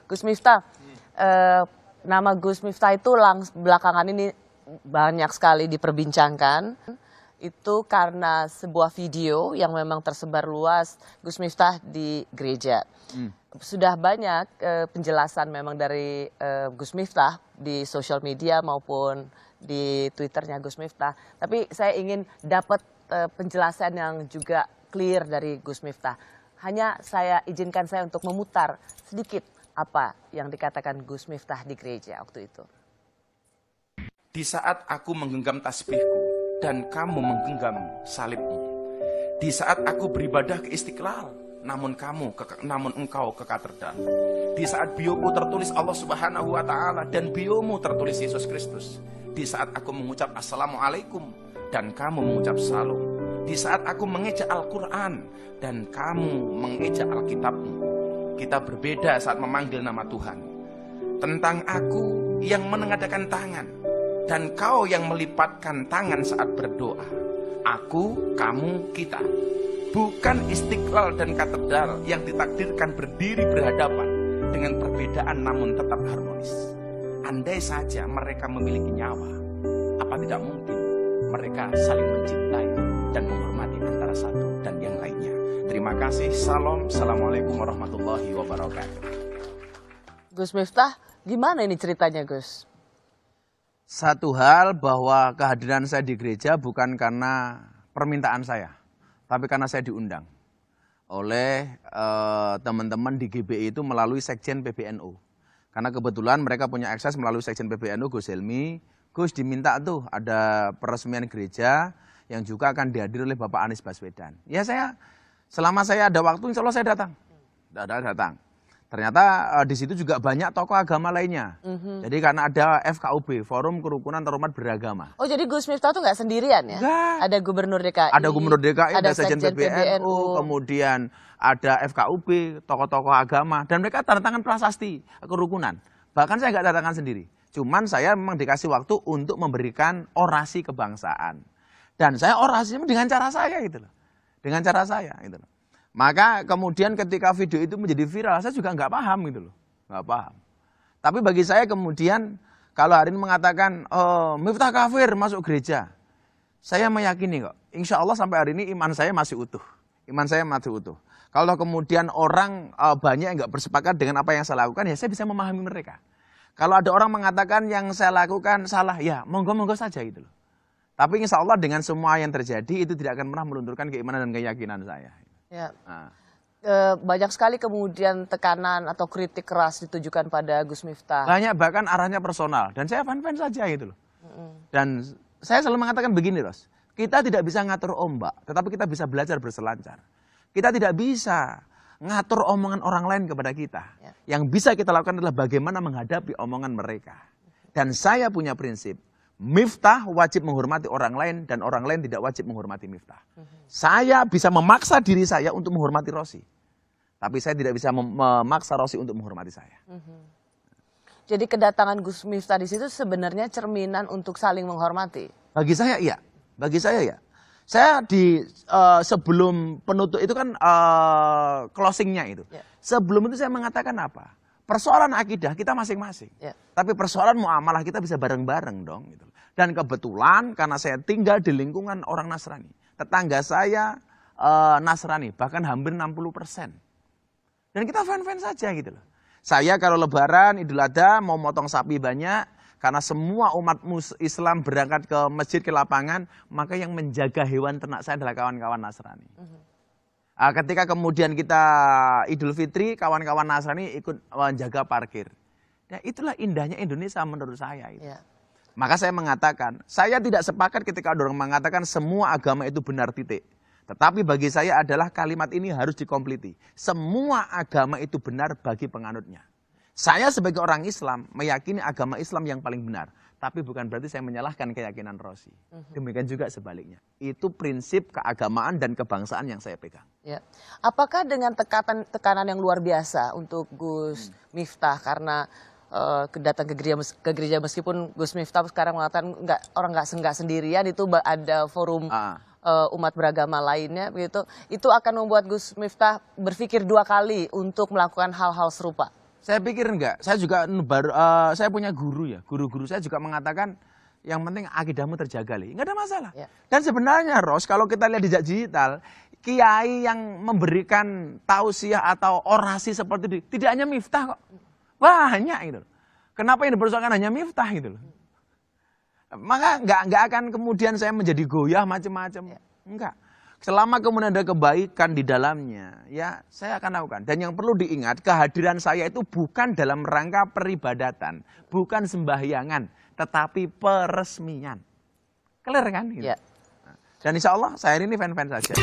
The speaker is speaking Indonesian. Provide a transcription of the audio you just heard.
Gus Miftah, nama Gus Miftah itu belakangan ini banyak sekali diperbincangkan. Itu karena sebuah video yang memang tersebar luas Gus Miftah di gereja. Sudah banyak penjelasan memang dari Gus Miftah di sosial media maupun di Twitternya Gus Miftah. Tapi saya ingin dapat penjelasan yang juga clear dari Gus Miftah. Hanya saya izinkan saya untuk memutar sedikit apa yang dikatakan Gus Miftah di gereja waktu itu. Di saat aku menggenggam tasbihku dan kamu menggenggam salibmu. Di saat aku beribadah ke Istiqlal, namun engkau ke katedral. Di saat bioku tertulis Allah Subhanahu wa Ta'ala dan biomu tertulis Yesus Kristus. Di saat aku mengucap Assalamualaikum dan kamu mengucap Salam. Di saat aku mengeja Al-Quran dan kamu mengeja Alkitabmu. Kita berbeda saat memanggil nama Tuhan. Tentang aku yang menengadakan tangan dan kau yang melipatkan tangan saat berdoa. Aku, kamu, kita. Bukan Istiqlal dan katedral yang ditakdirkan berdiri berhadapan dengan perbedaan namun tetap harmonis. Andai saja mereka memiliki nyawa, apa tidak mungkin mereka saling mencintai dan menghormati antara satu dan yang lainnya. Terima kasih. Salam. Assalamualaikum warahmatullahi wabarakatuh. Gus Miftah, gimana ini ceritanya Gus? Satu hal bahwa kehadiran saya di gereja bukan karena permintaan saya, tapi karena saya diundang oleh teman-teman di GBI itu melalui Sekjen PBNU. Karena kebetulan mereka punya akses melalui Sekjen PBNU, Gus Helmi. Gus diminta tuh ada peresmian gereja yang juga akan dihadiri oleh Bapak Anies Baswedan. Ya selama saya ada waktu insya Allah saya datang. Datang. Ternyata di situ juga banyak tokoh agama lainnya. Jadi karena ada FKUB, Forum Kerukunan Terhormat Beragama. Oh jadi Gus Miftah tuh nggak sendirian ya? Enggak. Ada Gubernur DKI. Ada Gubernur DKI, ada Sekjen PBNU, kemudian ada FKUB, tokoh-tokoh agama. Dan mereka tanda tangan prasasti kerukunan. Bahkan saya nggak tanda tangan sendiri. Cuman saya memang dikasih waktu untuk memberikan orasi kebangsaan. Dan saya orasi dengan cara saya gitu loh. Dengan cara saya gitu loh. Maka kemudian ketika video itu menjadi viral, saya juga nggak paham gitu loh, nggak paham. Tapi bagi saya kemudian kalau hari ini mengatakan Miftah kafir masuk gereja, saya meyakini kok, insya Allah sampai hari ini iman saya masih utuh, Kalau kemudian orang banyak yang nggak bersepakat dengan apa yang saya lakukan, ya saya bisa memahami mereka. Kalau ada orang mengatakan yang saya lakukan salah, ya monggo-monggo saja gitu loh. Tapi insya Allah dengan semua yang terjadi itu tidak akan pernah melunturkan keimanan dan keyakinan saya. Ya. Banyak sekali kemudian tekanan atau kritik keras ditujukan pada Gus Miftah. Banyak, bahkan arahnya personal. Dan saya fan-fan saja gitu loh. Dan saya selalu mengatakan begini Ros, kita tidak bisa ngatur ombak, tetapi kita bisa belajar berselancar. Kita tidak bisa ngatur omongan orang lain kepada kita. Ya. Yang bisa kita lakukan adalah bagaimana menghadapi omongan mereka. Dan saya punya prinsip, Miftah wajib menghormati orang lain dan orang lain tidak wajib menghormati Miftah. Saya bisa memaksa diri saya untuk menghormati Rosi. Tapi saya tidak bisa memaksa Rosi untuk menghormati saya. Jadi kedatangan Gus Miftah di situ sebenarnya cerminan untuk saling menghormati. Bagi saya iya. Bagi saya ya. Saya di sebelum penutup itu kan closingnya itu. Ya. Sebelum itu saya mengatakan apa? Persoalan akidah kita masing-masing. Ya. Tapi persoalan muamalah kita bisa bareng-bareng dong. Gitu. Dan kebetulan karena saya tinggal di lingkungan orang Nasrani. Tetangga saya Nasrani, bahkan hampir 60%. Dan kita fan-fan saja gitu loh. Saya kalau lebaran, Idul Adha mau motong sapi banyak. Karena semua umat Islam berangkat ke masjid, ke lapangan. Maka yang menjaga hewan ternak saya adalah kawan-kawan Nasrani. Ketika kemudian kita Idul Fitri, kawan-kawan Nasrani ikut menjaga parkir. Ya, itulah indahnya Indonesia menurut saya. Itu. Ya. Maka saya mengatakan, saya tidak sepakat ketika ada orang mengatakan semua agama itu benar titik. Tetapi bagi saya adalah kalimat ini harus dikompliti. Semua agama itu benar bagi penganutnya. Saya sebagai orang Islam meyakini agama Islam yang paling benar. Tapi bukan berarti saya menyalahkan keyakinan Rosi. Demikian juga sebaliknya. Itu prinsip keagamaan dan kebangsaan yang saya pegang. Ya. Apakah dengan tekanan yang luar biasa untuk Gus Miftah karena datang ke gereja meskipun Gus Miftah sekarang mengatakan orang nggak sendirian, itu ada forum umat beragama lainnya begitu, itu akan membuat Gus Miftah berpikir dua kali untuk melakukan hal-hal serupa? Saya pikir enggak. Saya juga saya punya guru ya. Guru-guru saya juga mengatakan yang penting akidahmu terjaga, Li. Enggak ada masalah. Ya. Dan sebenarnya Ros, kalau kita lihat di jejak digital, kiai yang memberikan tausiah atau orasi seperti itu tidak hanya Miftah kok. Banyak gitu. Kenapa yang dipersoalkan hanya Miftah gitu loh. Maka enggak akan kemudian saya menjadi goyah macam-macam. Enggak. Selama kemudian ada kebaikan di dalamnya, ya saya akan lakukan. Dan yang perlu diingat, kehadiran saya itu bukan dalam rangka peribadatan, bukan sembahyangan, tetapi peresmian. Clear kan? Gitu. Ya. Dan insya Allah saya ini fan-fan saja.